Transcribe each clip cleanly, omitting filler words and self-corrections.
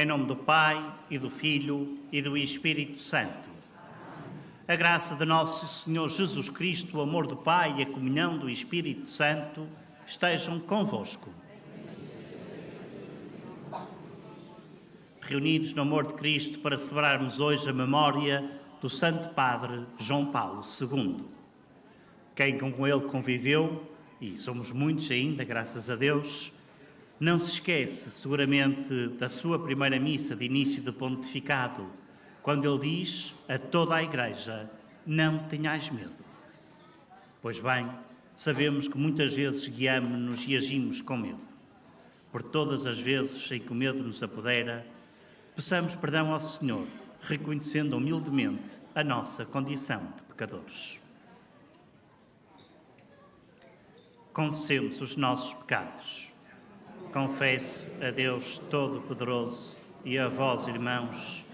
Em nome do Pai, e do Filho, e do Espírito Santo. A graça de nosso Senhor Jesus Cristo, o amor do Pai e a comunhão do Espírito Santo estejam convosco. Reunidos no amor de Cristo para celebrarmos hoje a memória do Santo Padre João Paulo II. Quem com ele conviveu, e somos muitos ainda, graças a Deus, não se esquece seguramente da sua primeira missa de início do pontificado, quando ele diz a toda a Igreja: não tenhais medo. Pois bem, sabemos que muitas vezes guiamos-nos e agimos com medo. Por todas as vezes em que o medo nos apodera, peçamos perdão ao Senhor, reconhecendo humildemente a nossa condição de pecadores. Confessemos os nossos pecados. Confesso a Deus Todo-Poderoso e a vós, irmãos,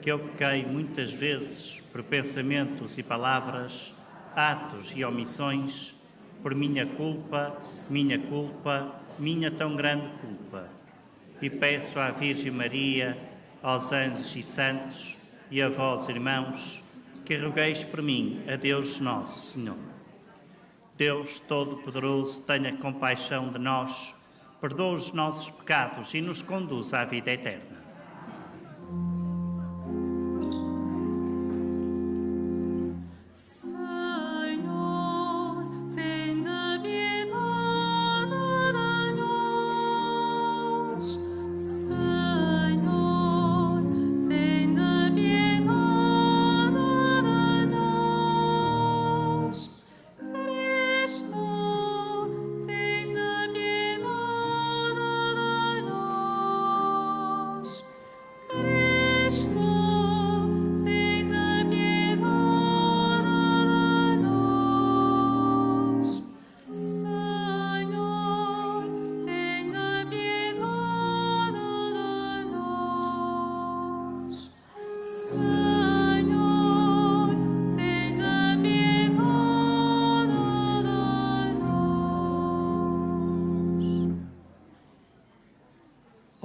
que eu pequei muitas vezes por pensamentos e palavras, atos e omissões, por minha culpa, minha tão grande culpa. E peço à Virgem Maria, aos anjos e santos, e a vós, irmãos, que rogueis por mim a Deus Nosso Senhor. Deus Todo-Poderoso, tenha compaixão de nós, perdoa os nossos pecados e nos conduz à vida eterna.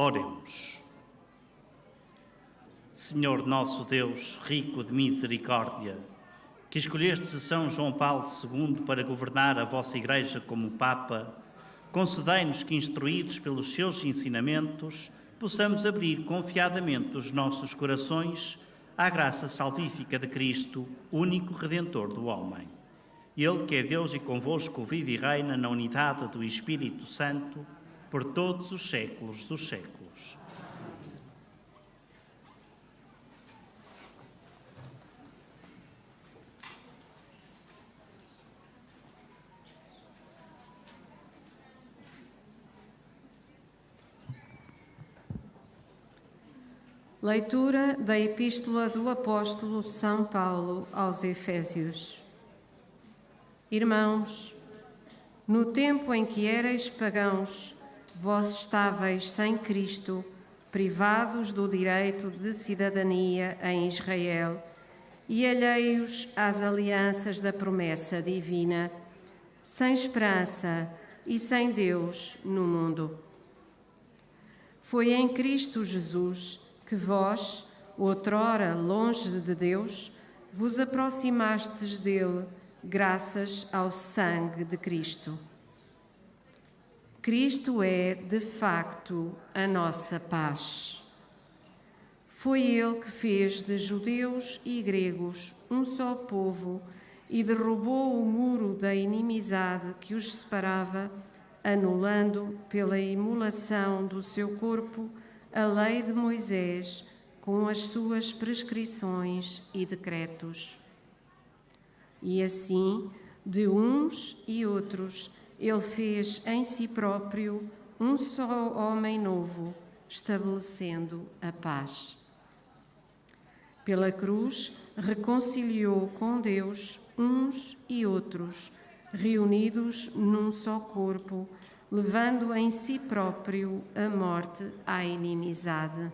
Oremos. Senhor nosso Deus, rico de misericórdia, que escolheste São João Paulo II para governar a vossa Igreja como Papa, concedei-nos que, instruídos pelos seus ensinamentos, possamos abrir confiadamente os nossos corações à graça salvífica de Cristo, único Redentor do homem. Ele que é Deus e convosco vive e reina na unidade do Espírito Santo, por todos os séculos dos séculos. Leitura da Epístola do Apóstolo São Paulo aos Efésios. Irmãos, no tempo em que erais pagãos, vós estáveis sem Cristo, privados do direito de cidadania em Israel e alheios às alianças da promessa divina, sem esperança e sem Deus no mundo. Foi em Cristo Jesus que vós, outrora longe de Deus, vos aproximastes dele, graças ao sangue de Cristo. Cristo é, de facto, a nossa paz. Foi Ele que fez de judeus e gregos um só povo e derrubou o muro da inimizade que os separava, anulando pela imolação do seu corpo a lei de Moisés com as suas prescrições e decretos. E assim, de uns e outros, Ele fez em si próprio um só homem novo, estabelecendo a paz. Pela cruz, reconciliou com Deus uns e outros, reunidos num só corpo, levando em si próprio a morte à inimizade.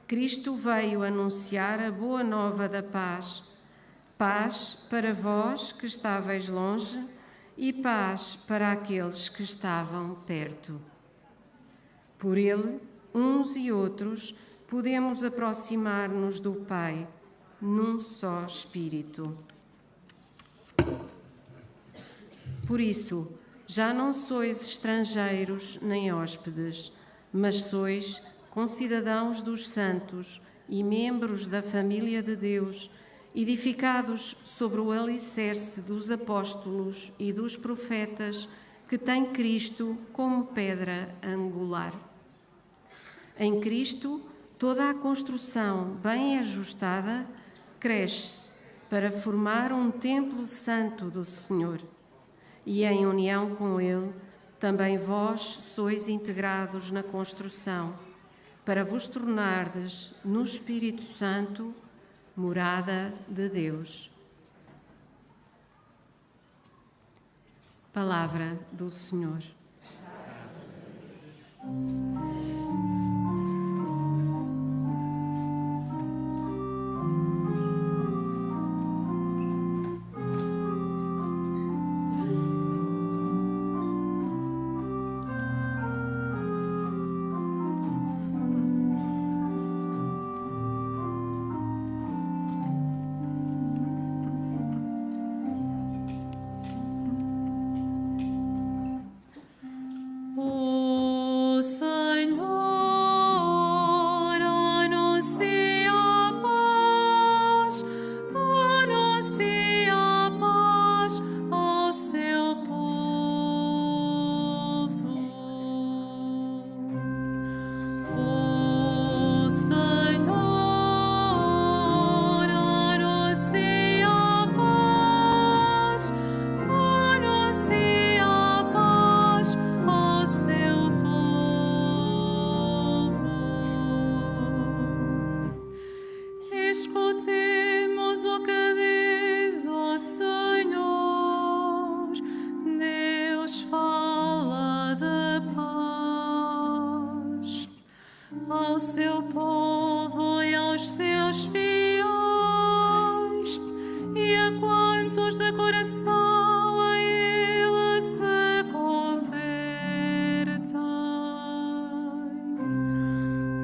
Cristo veio anunciar a boa nova da paz, paz para vós que estáveis longe e paz para aqueles que estavam perto. Por ele, uns e outros, podemos aproximar-nos do Pai, num só Espírito. Por isso, já não sois estrangeiros nem hóspedes, mas sois concidadãos dos santos e membros da família de Deus, edificados sobre o alicerce dos apóstolos e dos profetas, que tem Cristo como pedra angular. Em Cristo, toda a construção bem ajustada cresce para formar um templo santo do Senhor. E em união com Ele, também vós sois integrados na construção, para vos tornardes no Espírito Santo morada de Deus. Palavra do Senhor. ao seu povo e aos seus fiéis, e a quantos de coração a ele se convertem.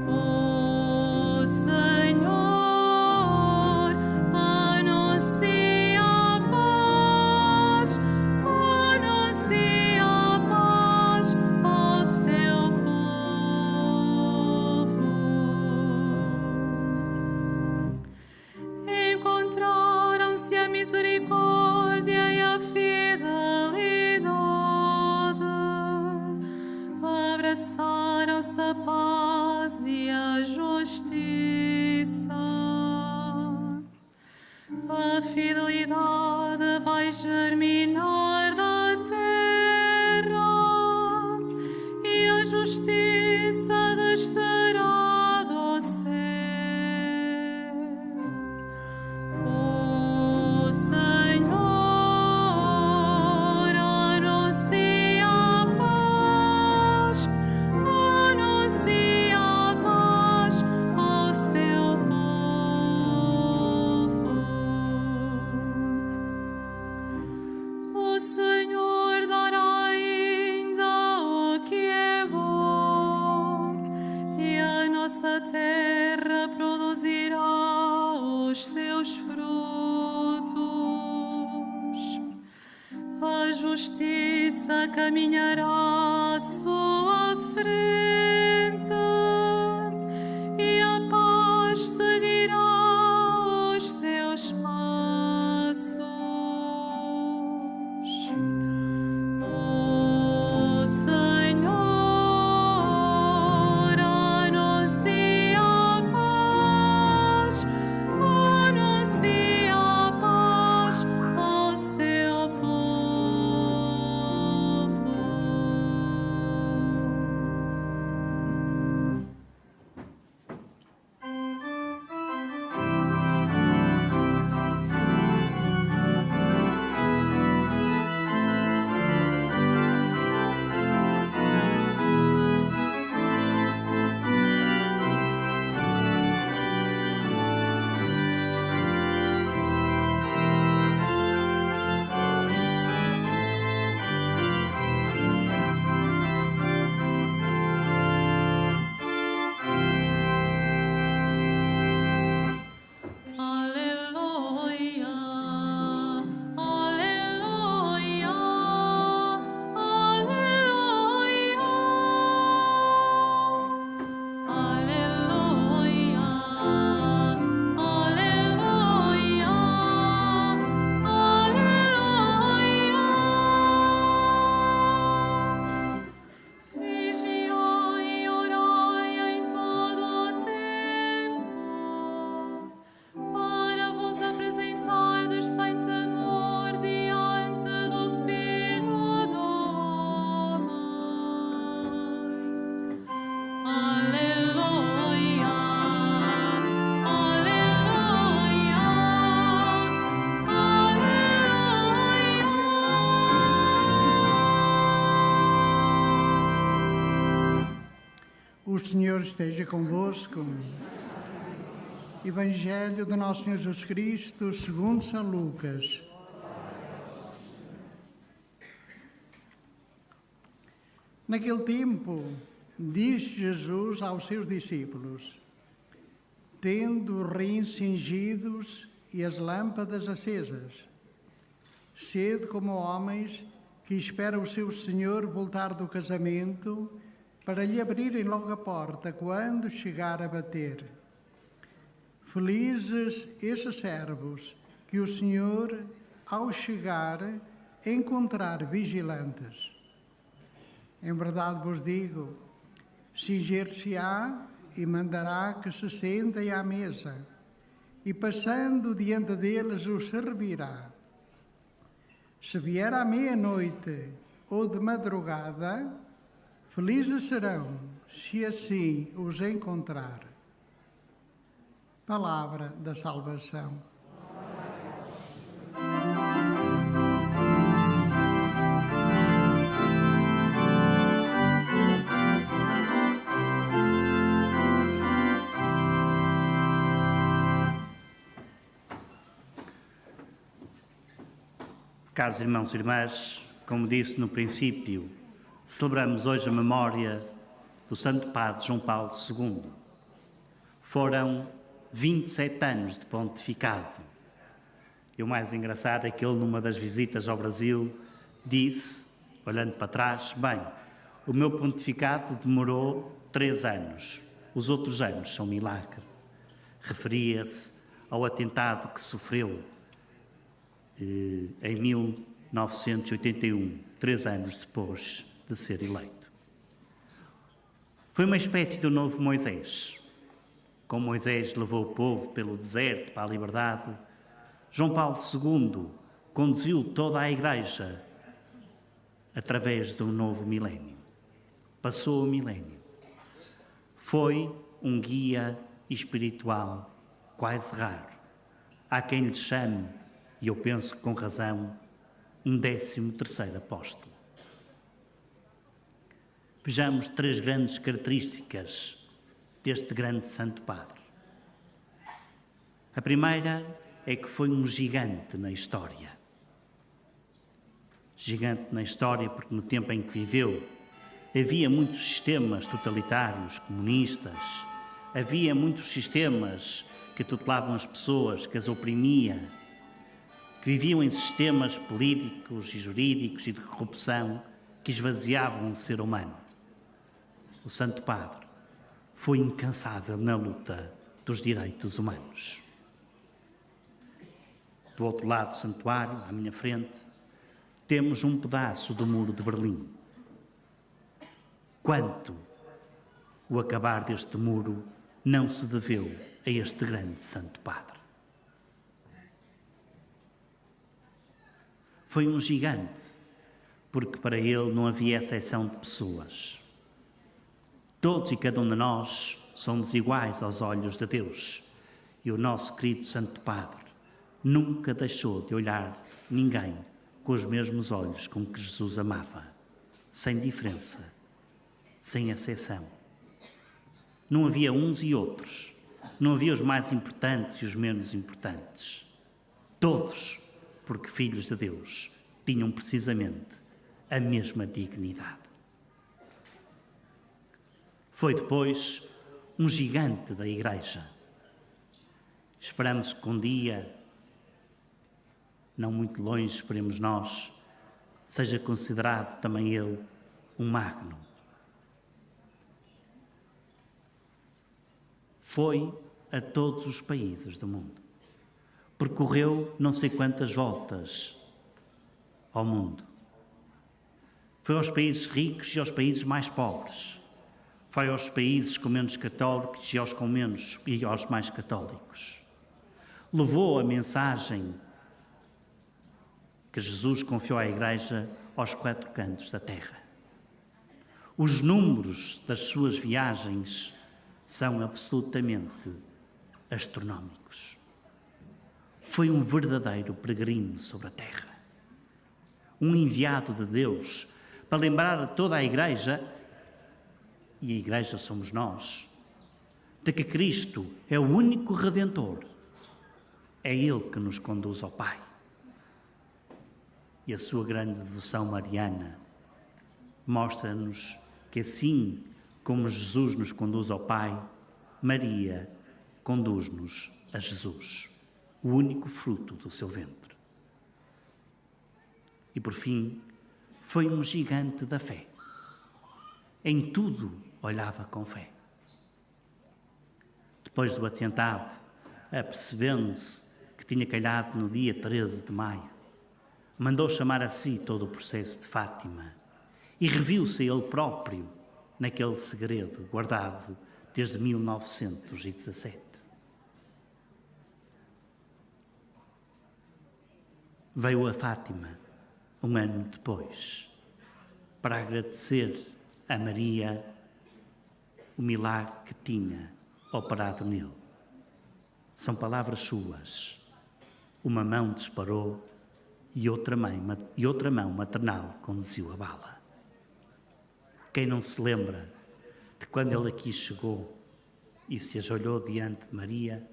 O Senhor anuncia a paz ao seu povo. Encontraram-se a misericórdia e a fidelidade, abraçaram-se a paz e a justiça. A fidelidade vai germinar da terra e a justiça descerá do céu. O Senhor anuncia a paz ao seu povo. O Senhor dará ainda o que é bom, e a nossa terra produzirá os seus frutos. A justiça caminhará à sua frente, e a paz seguirá os seus passos. O Senhor anuncia a paz ao seu povo. O Senhor esteja convosco. Evangelho do nosso Senhor Jesus Cristo, segundo São Lucas. Naquele tempo, disse Jesus aos seus discípulos: tendo os rins cingidos e as lâmpadas acesas, sede como homens que esperam o seu Senhor voltar do casamento, para lhe abrirem logo a porta quando chegar a bater. Felizes esses servos que o Senhor, ao chegar, encontrar vigilantes. Em verdade vos digo, cingir-se-á e mandará que se sentem à mesa, e passando diante deles os servirá. Se vier à meia-noite ou de madrugada, felizes serão, se assim os encontrar. Palavra da salvação. Caros irmãos e irmãs, como disse no princípio, celebramos hoje a memória do Santo Padre João Paulo II. Foram 27 anos de pontificado. E o mais engraçado é que ele, numa das visitas ao Brasil, disse, olhando para trás, bem, o meu pontificado demorou 3 anos, os outros anos são milagre. Referia-se ao atentado que sofreu em 1981, 3 anos depois de ser eleito. Foi uma espécie do novo Moisés. Como Moisés levou o povo pelo deserto para a liberdade, João Paulo II conduziu toda a Igreja através de um novo milénio. Passou o milénio. Foi um guia espiritual quase raro. Há quem lhe chame, e eu penso que com razão, um 13º apóstolo. Vejamos 3 grandes características deste grande Santo Padre. A primeira é que foi um gigante na história. Gigante na história porque no tempo em que viveu havia muitos sistemas totalitários, comunistas, havia muitos sistemas que tutelavam as pessoas, que as oprimia, que viviam em sistemas políticos e jurídicos e de corrupção que esvaziavam o ser humano. O Santo Padre foi incansável na luta dos direitos humanos. Do outro lado do santuário, à minha frente, temos um pedaço do Muro de Berlim. Quanto o acabar deste muro não se deveu a este grande Santo Padre. Foi um gigante, porque para ele não havia exceção de pessoas. Todos e cada um de nós somos iguais aos olhos de Deus. E o nosso querido Santo Padre nunca deixou de olhar ninguém com os mesmos olhos com que Jesus amava, sem diferença, sem exceção. Não havia uns e outros, não havia os mais importantes e os menos importantes. Todos, porque filhos de Deus, tinham precisamente a mesma dignidade. Foi depois um gigante da Igreja. Esperamos que um dia, não muito longe, esperemos nós, seja considerado também ele um magno. Foi a todos os países do mundo. Percorreu não sei quantas voltas ao mundo. Foi aos países ricos e aos países mais pobres. Foi aos países com menos católicos e aos com menos e aos mais católicos. Levou a mensagem que Jesus confiou à Igreja aos 4 cantos da terra. Os números das suas viagens são absolutamente astronómicos. Foi um verdadeiro peregrino sobre a terra. Um enviado de Deus para lembrar a toda a Igreja e a Igreja somos nós, de que Cristo é o único Redentor. É Ele que nos conduz ao Pai. E a sua grande devoção mariana mostra-nos que assim como Jesus nos conduz ao Pai, Maria conduz-nos a Jesus, o único fruto do seu ventre. E por fim, foi um gigante da fé. Em tudo olhava com fé. Depois do atentado, apercebendo-se que tinha calhado no dia 13 de maio, mandou chamar a si todo o processo de Fátima e reviu-se a ele próprio naquele segredo guardado desde 1917. Veio a Fátima, um ano depois, para agradecer a Maria o milagre que tinha operado nele. São palavras suas. Uma mão disparou e outra mão maternal conduziu a bala. Quem não se lembra de quando ele aqui chegou e se ajoelhou diante de Maria,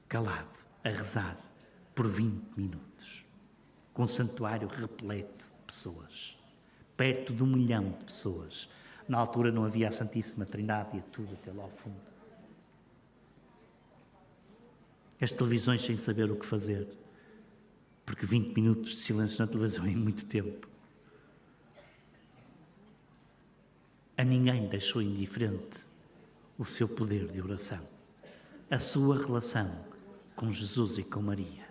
calado, a rezar por 20 minutos, com um santuário repleto de pessoas, perto de 1 milhão de pessoas. Na altura não havia a Santíssima Trindade e tudo até lá ao fundo. As televisões sem saber o que fazer, porque 20 minutos de silêncio na televisão é muito tempo. A ninguém deixou indiferente o seu poder de oração, a sua relação com Jesus e com Maria.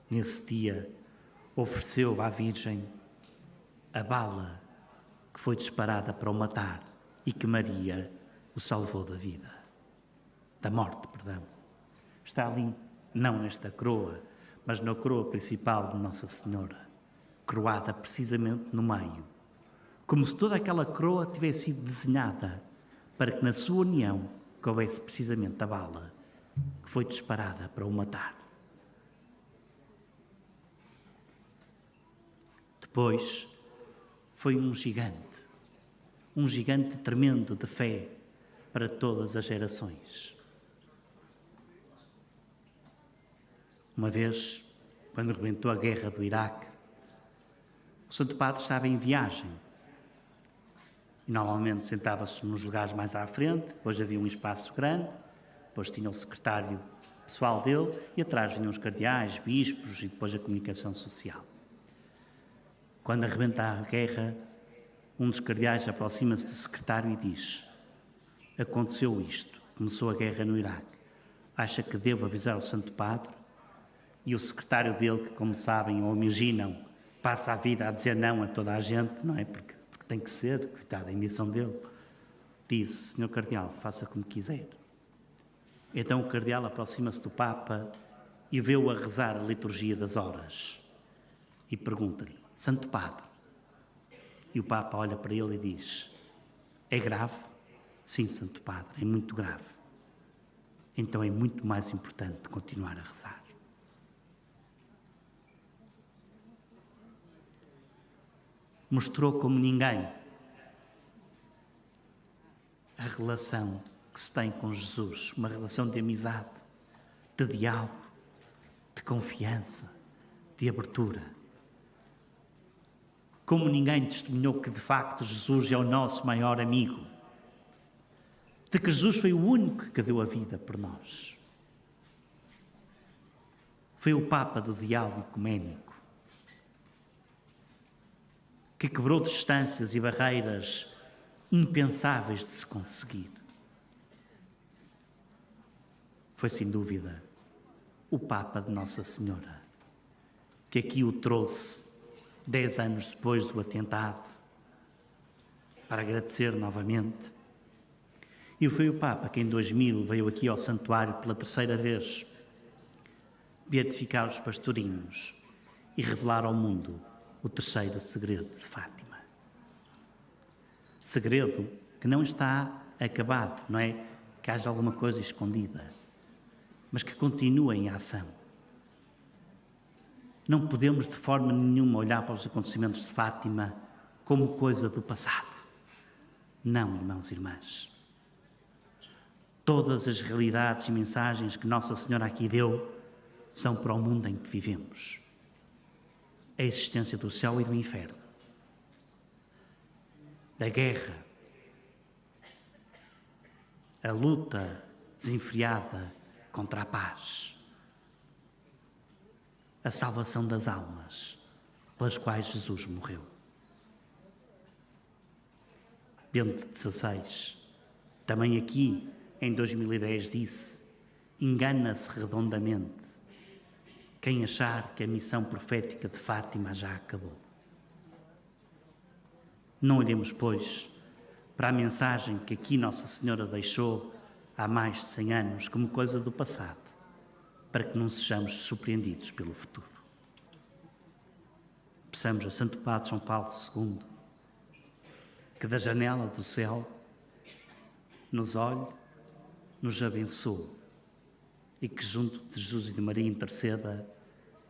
Nesse dia, ofereceu à Virgem a bala que foi disparada para o matar e que Maria o salvou da morte, perdão. Está ali, não nesta coroa, mas na coroa principal de Nossa Senhora, croada precisamente no meio, como se toda aquela coroa tivesse sido desenhada para que na sua união coubesse precisamente a bala que foi disparada para o matar. Depois foi um gigante tremendo de fé para todas as gerações. Uma vez, quando rebentou a guerra do Iraque, o Santo Padre estava em viagem e normalmente sentava-se nos lugares mais à frente, depois havia um espaço grande, depois tinha o secretário pessoal dele e atrás vinham os cardeais, bispos e depois a comunicação social. Quando arrebenta a guerra, um dos cardeais aproxima-se do secretário e diz: aconteceu isto, começou a guerra no Iraque. Acha que devo avisar o Santo Padre? E o secretário dele, que como sabem ou imaginam, passa a vida a dizer não a toda a gente, não é? Porque tem que ser, coitado, é a missão dele. Disse: Senhor Cardeal, faça como quiser. Então o Cardeal aproxima-se do Papa e vê-o a rezar a liturgia das horas. E pergunta-lhe: Santo Padre. E o Papa olha para ele e diz: é grave? Sim, Santo Padre, é muito grave. Então é muito mais importante continuar a rezar. Mostrou como ninguém a relação que se tem com Jesus, uma relação de amizade, de diálogo, de confiança, de abertura. Como ninguém testemunhou que de facto Jesus é o nosso maior amigo, de que Jesus foi o único que deu a vida por nós. Foi o Papa do diálogo ecuménico, que quebrou distâncias e barreiras impensáveis de se conseguir. Foi, sem dúvida, o Papa de Nossa Senhora, que aqui o trouxe 10 anos depois do atentado, para agradecer novamente. E foi o Papa que em 2000 veio aqui ao santuário pela 3ª vez, beatificar os pastorinhos e revelar ao mundo o 3º segredo de Fátima. Segredo que não está acabado, não é que haja alguma coisa escondida, mas que continua em ação. Não podemos de forma nenhuma olhar para os acontecimentos de Fátima como coisa do passado. Não, irmãos e irmãs. Todas as realidades e mensagens que Nossa Senhora aqui deu são para o mundo em que vivemos. A existência do céu e do inferno, da guerra, a luta desenfreada contra a paz, a salvação das almas pelas quais Jesus morreu. Bento XVI, também aqui em 2010, disse: engana-se redondamente quem achar que a missão profética de Fátima já acabou. Não olhemos, pois, para a mensagem que aqui Nossa Senhora deixou há mais de 100 anos como coisa do passado, para que não sejamos surpreendidos pelo futuro. Peçamos a Santo Padre João Paulo II que da janela do céu nos olhe, nos abençoe e que junto de Jesus e de Maria interceda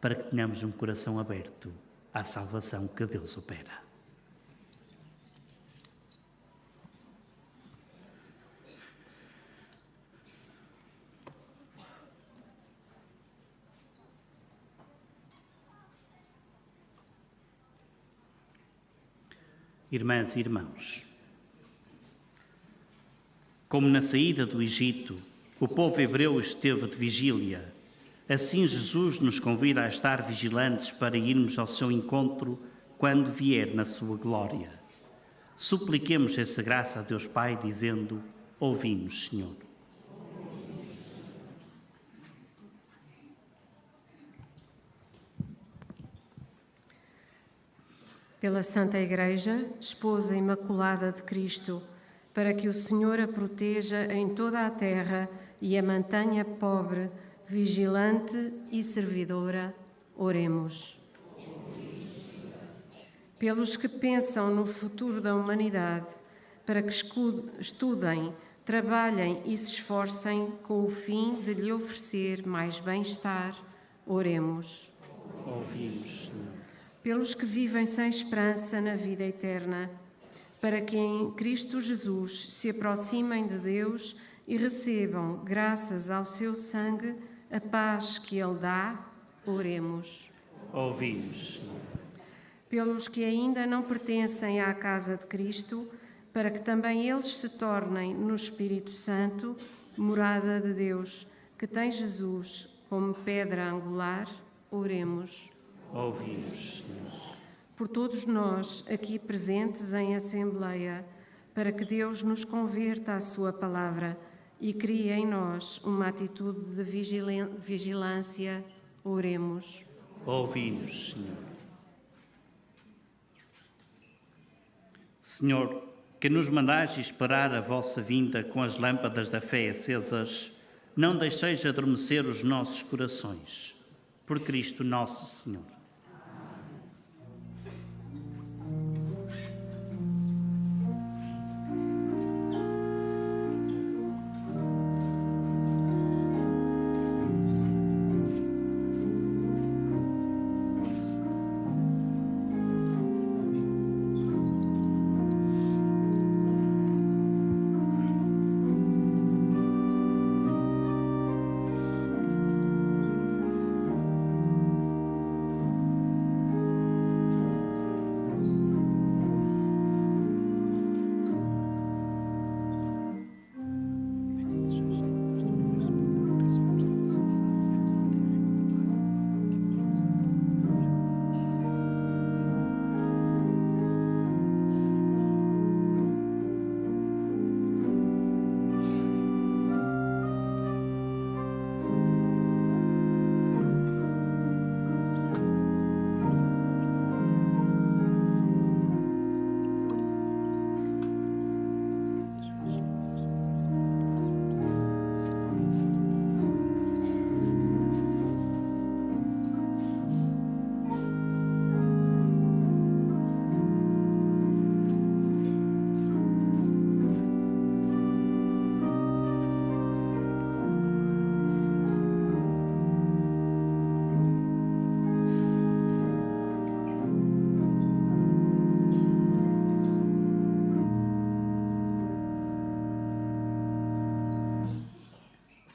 para que tenhamos um coração aberto à salvação que Deus opera. Irmãs e irmãos, como na saída do Egito o povo hebreu esteve de vigília, assim Jesus nos convida a estar vigilantes para irmos ao seu encontro quando vier na sua glória. Supliquemos essa graça a Deus Pai, dizendo: ouvimos, Senhor. Pela Santa Igreja, esposa imaculada de Cristo, para que o Senhor a proteja em toda a terra e a mantenha pobre, vigilante e servidora, oremos. Pelos que pensam no futuro da humanidade, para que estudem, trabalhem e se esforcem com o fim de lhe oferecer mais bem-estar, oremos. Ouvimos, Senhor. Pelos que vivem sem esperança na vida eterna, para que em Cristo Jesus se aproximem de Deus e recebam, graças ao seu sangue, a paz que Ele dá, oremos. Ouvimos, Senhor. Pelos que ainda não pertencem à casa de Cristo, para que também eles se tornem no Espírito Santo morada de Deus, que tem Jesus como pedra angular, oremos. Ouvimos, Senhor. Por todos nós aqui presentes em Assembleia, para que Deus nos converta à sua palavra e crie em nós uma atitude de vigilância, oremos. Ouvimos, Senhor. Senhor, que nos mandais esperar a vossa vinda com as lâmpadas da fé acesas, não deixeis adormecer os nossos corações. Por Cristo nosso Senhor.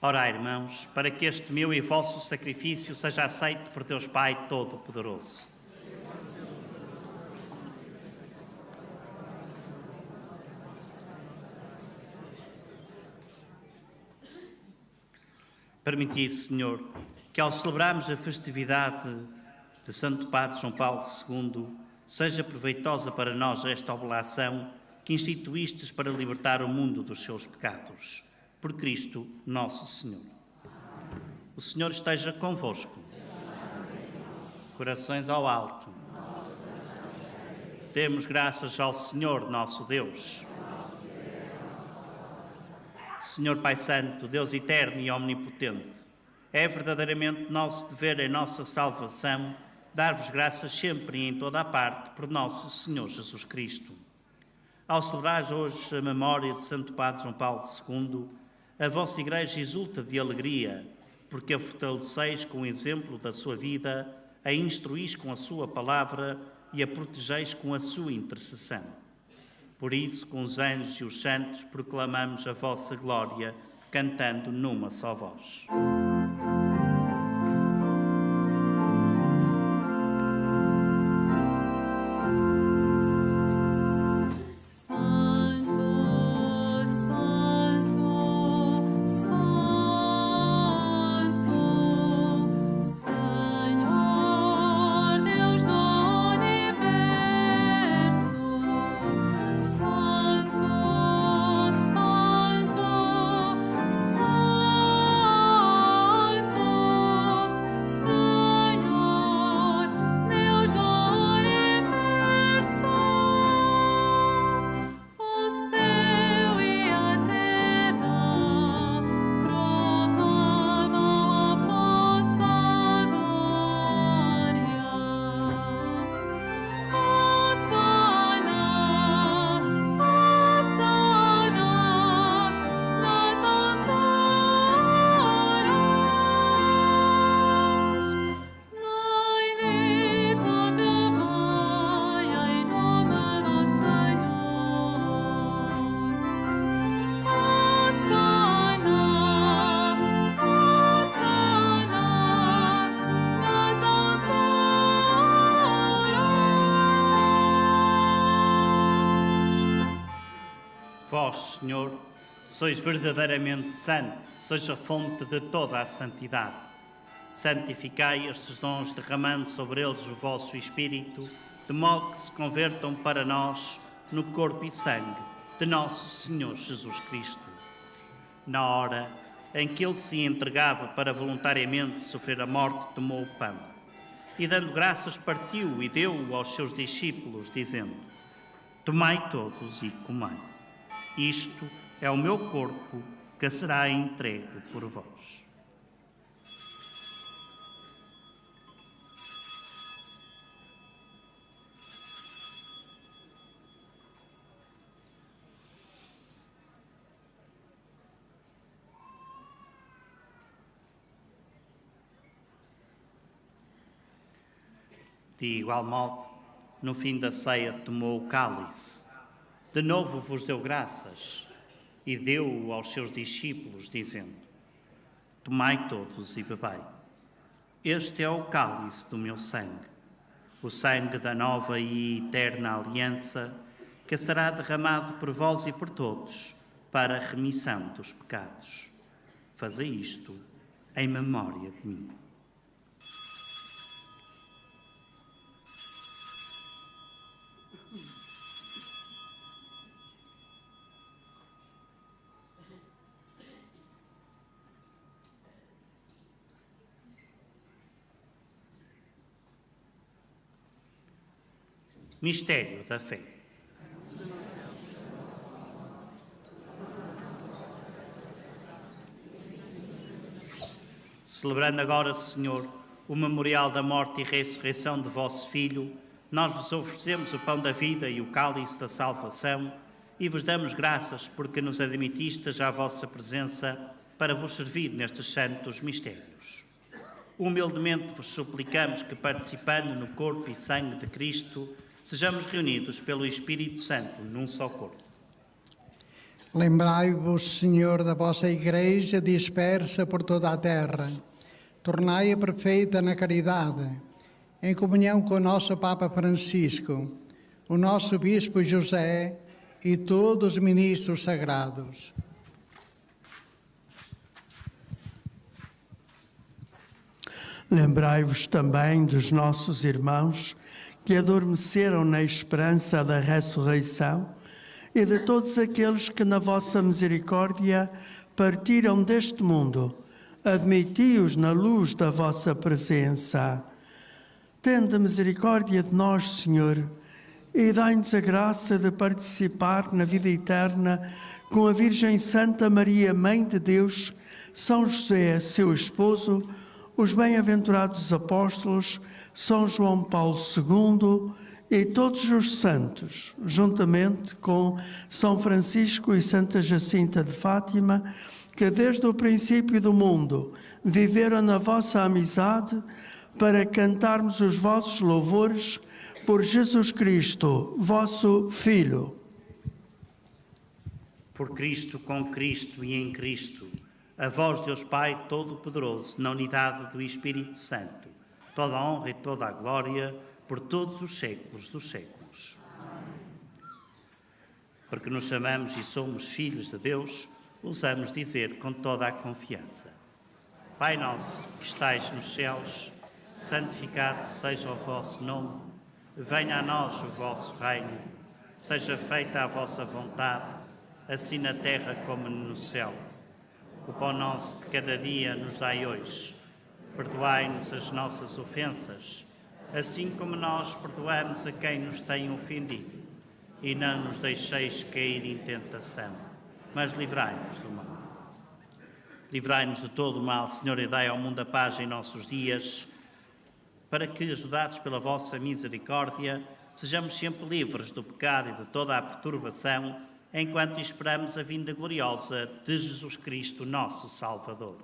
Orai, irmãos, para que este meu e vosso sacrifício seja aceito por Deus Pai Todo-Poderoso. Permiti, Senhor, que ao celebrarmos a festividade de Santo Padre João Paulo II, seja proveitosa para nós esta oblação que instituístes para libertar o mundo dos seus pecados. Por Cristo, nosso Senhor. O Senhor esteja convosco. Corações ao alto. Demos graças ao Senhor, nosso Deus. Senhor Pai Santo, Deus eterno e omnipotente, é verdadeiramente nosso dever em nossa salvação dar-vos graças sempre e em toda a parte por nosso Senhor Jesus Cristo. Ao celebrar hoje a memória de Santo Padre João Paulo II, a vossa Igreja exulta de alegria, porque a fortaleceis com o exemplo da sua vida, a instruís com a sua palavra e a protegeis com a sua intercessão. Por isso, com os anjos e os santos, proclamamos a vossa glória, cantando numa só voz. Vós, Senhor, sois verdadeiramente santo, seja fonte de toda a santidade. Santificai estes dons, derramando sobre eles o vosso Espírito, de modo que se convertam para nós no corpo e sangue de nosso Senhor Jesus Cristo. Na hora em que ele se entregava para voluntariamente sofrer a morte, tomou o pão e, dando graças, partiu e deu-o aos seus discípulos, dizendo: Tomai todos e comei. Isto é o meu corpo, que será entregue por vós. De igual modo, no fim da ceia, tomou o cálice. De novo vos deu graças e deu-o aos seus discípulos, dizendo: Tomai todos e bebei. Este é o cálice do meu sangue, o sangue da nova e eterna aliança, que será derramado por vós e por todos para a remissão dos pecados. Fazei isto em memória de mim. Mistério da fé. Celebrando agora, Senhor, o memorial da morte e ressurreição de vosso Filho, nós vos oferecemos o pão da vida e o cálice da salvação e vos damos graças porque nos admitistes à vossa presença para vos servir nestes santos mistérios. Humildemente vos suplicamos que, participando no corpo e sangue de Cristo, sejamos reunidos pelo Espírito Santo num só corpo. Lembrai-vos, Senhor, da vossa Igreja dispersa por toda a terra. Tornai-a perfeita na caridade, em comunhão com o nosso Papa Francisco, o nosso Bispo José e todos os ministros sagrados. Lembrai-vos também dos nossos irmãos que adormeceram na esperança da ressurreição e de todos aqueles que na vossa misericórdia partiram deste mundo. Admiti-os na luz da vossa presença. Tende misericórdia de nós, Senhor, e dai-nos a graça de participar na vida eterna com a Virgem Santa Maria, Mãe de Deus, São José, seu esposo, os bem-aventurados apóstolos, São João Paulo II e todos os santos, juntamente com São Francisco e Santa Jacinta de Fátima, que desde o princípio do mundo viveram na vossa amizade, para cantarmos os vossos louvores por Jesus Cristo, vosso Filho. Por Cristo, com Cristo e em Cristo, a vós, Deus Pai Todo-Poderoso, na unidade do Espírito Santo, toda a honra e toda a glória, por todos os séculos dos séculos. Porque nos chamamos e somos filhos de Deus, ousamos dizer com toda a confiança: Pai nosso, que estais nos céus, santificado seja o vosso nome, venha a nós o vosso reino, seja feita a vossa vontade, assim na terra como no céu. O pão nosso de cada dia nos dai hoje. Perdoai-nos as nossas ofensas, assim como nós perdoamos a quem nos tem ofendido. E não nos deixeis cair em tentação, mas livrai-nos do mal. Livrai-nos de todo o mal, Senhor, e dai ao mundo a paz em nossos dias, para que, ajudados pela vossa misericórdia, sejamos sempre livres do pecado e de toda a perturbação, enquanto esperamos a vinda gloriosa de Jesus Cristo, nosso Salvador.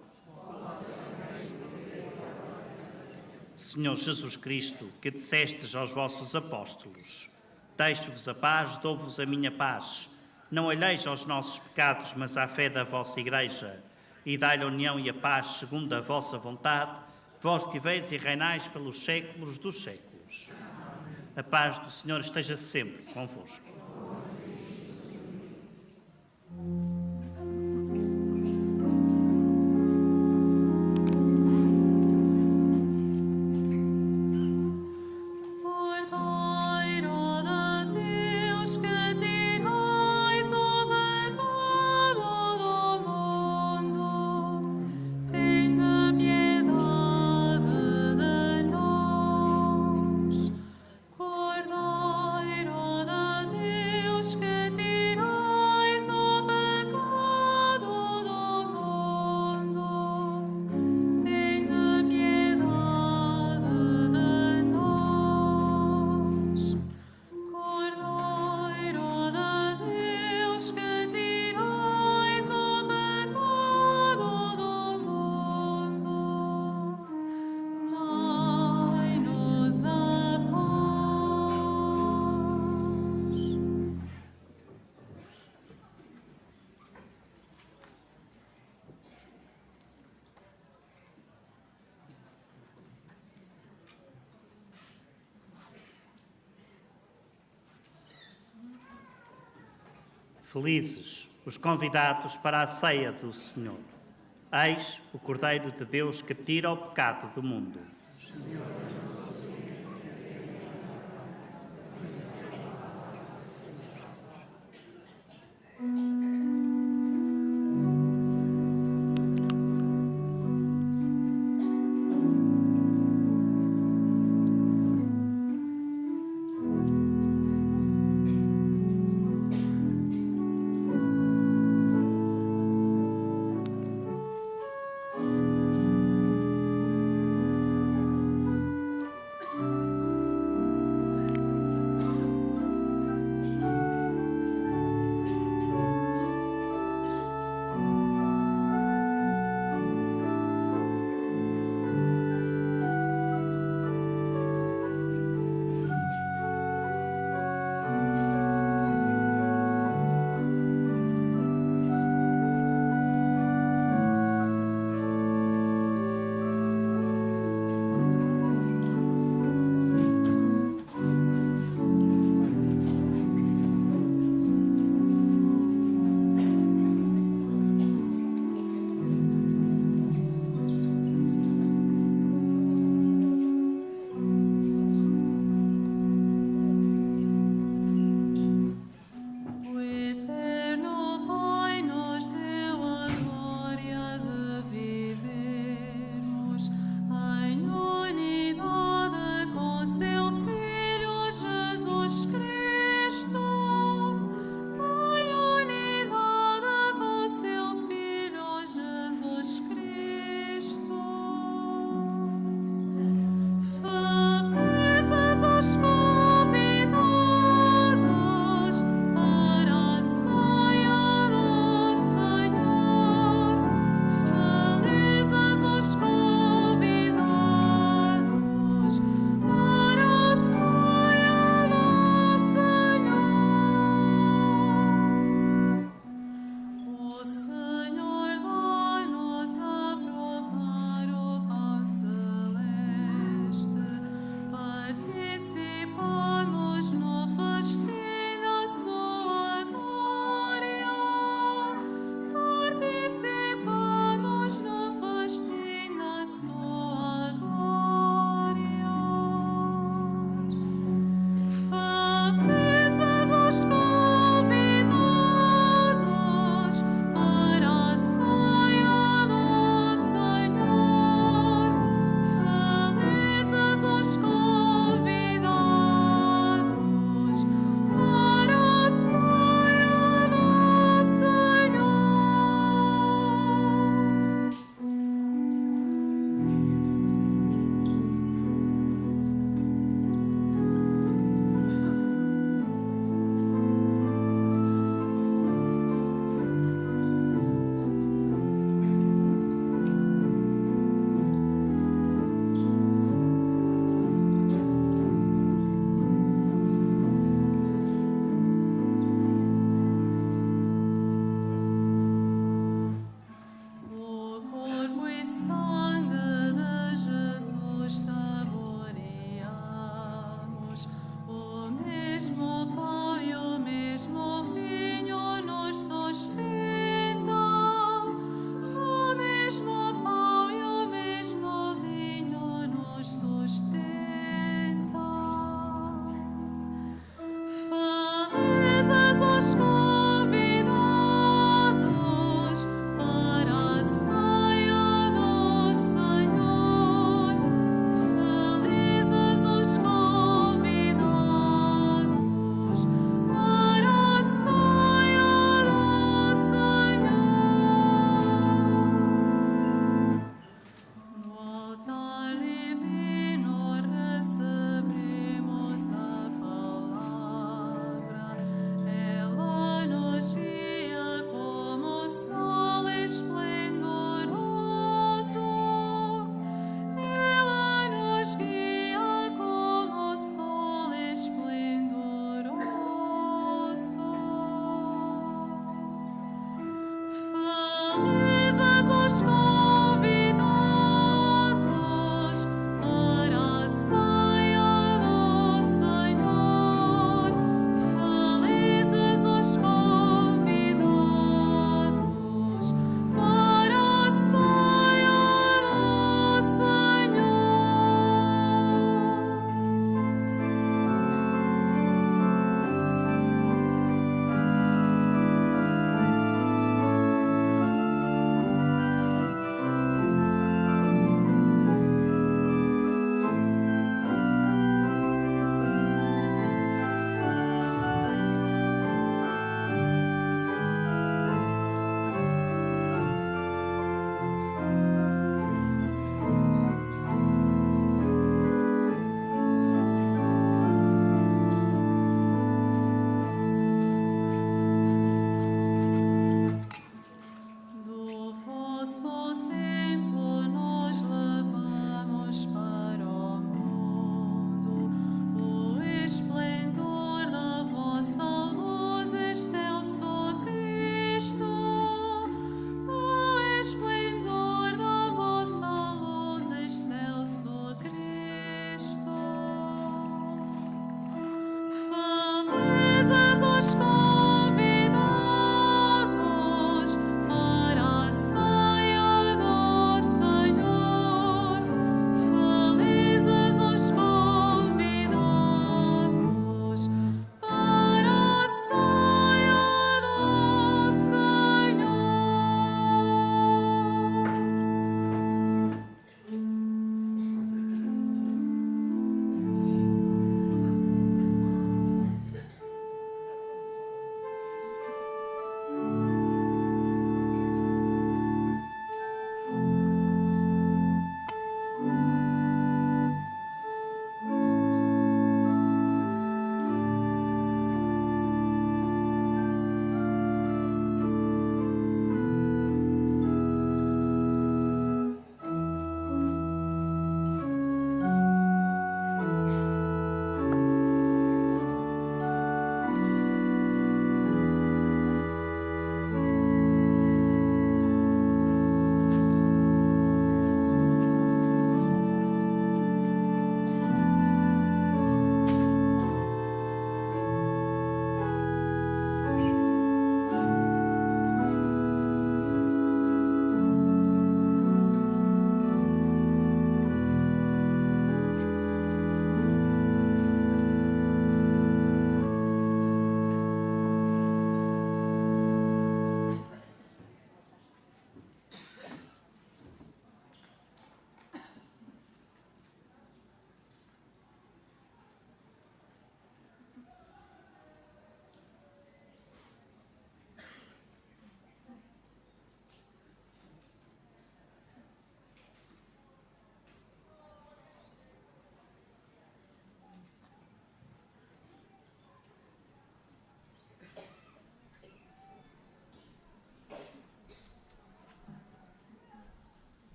Senhor Jesus Cristo, que dissestes aos vossos apóstolos: deixo-vos a paz, dou-vos a minha paz. Não olheis aos nossos pecados, mas à fé da vossa Igreja, e dai-lhe a união e a paz segundo a vossa vontade, vós que veis e reinais pelos séculos dos séculos. A paz do Senhor esteja sempre convosco. Felizes os convidados para a ceia do Senhor. Eis o Cordeiro de Deus que tira o pecado do mundo.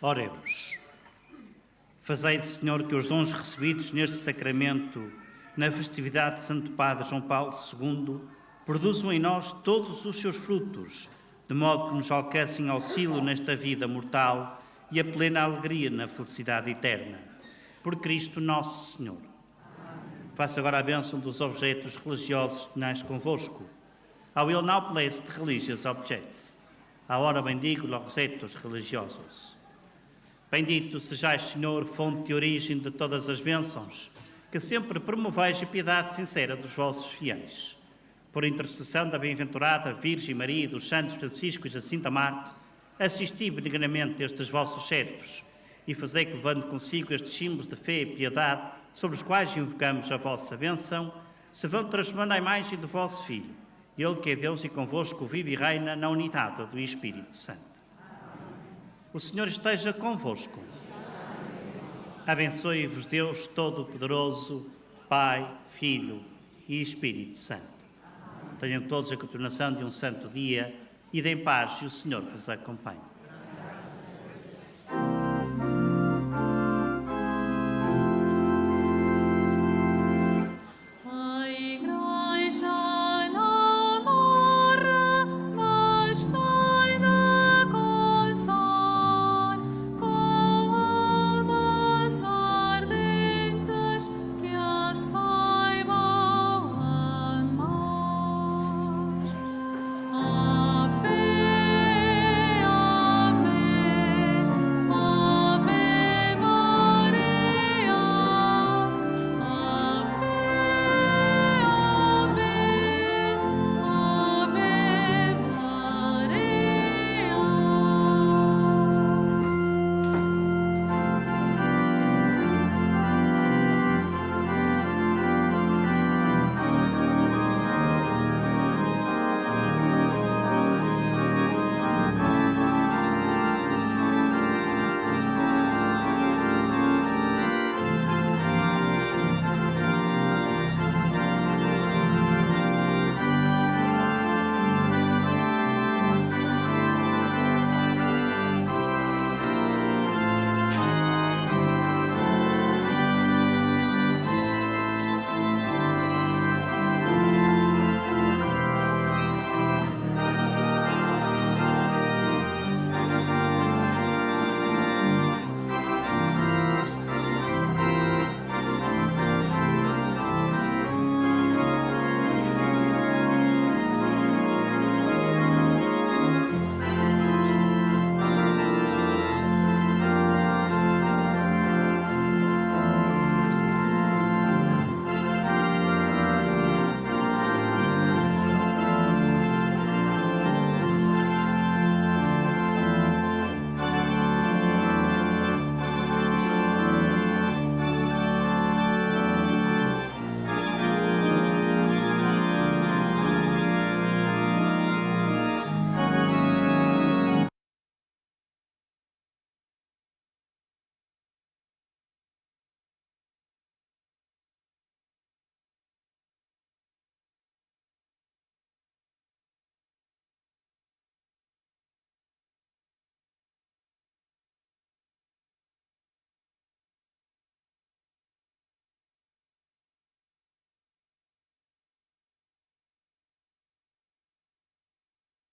Oremos. Fazei, Senhor, que os dons recebidos neste sacramento, na festividade de Santo Padre João Paulo II, produzam em nós todos os seus frutos, de modo que nos alcancem auxílio nesta vida mortal e a plena alegria na felicidade eterna. Por Cristo nosso Senhor. Faça agora a bênção dos objetos religiosos que nascem convosco. I will now bless the religious objects. Agora bendigo os objetos religiosos. Bendito sejais, Senhor, fonte e origem de todas as bênçãos, que sempre promoveis a piedade sincera dos vossos fiéis. Por intercessão da bem-aventurada Virgem Maria e dos santos Francisco e Jacinta Marte, assisti benignamente estes vossos servos e fazei que, levando consigo estes símbolos de fé e piedade, sobre os quais invocamos a vossa bênção, se vão transformando à imagem do vosso Filho, Ele que é Deus e convosco vive e reina na unidade do Espírito Santo. O Senhor esteja convosco. Abençoe-vos Deus Todo-Poderoso, Pai, Filho e Espírito Santo. Tenham todos a continuação de um santo dia e deem paz e o Senhor vos acompanhe.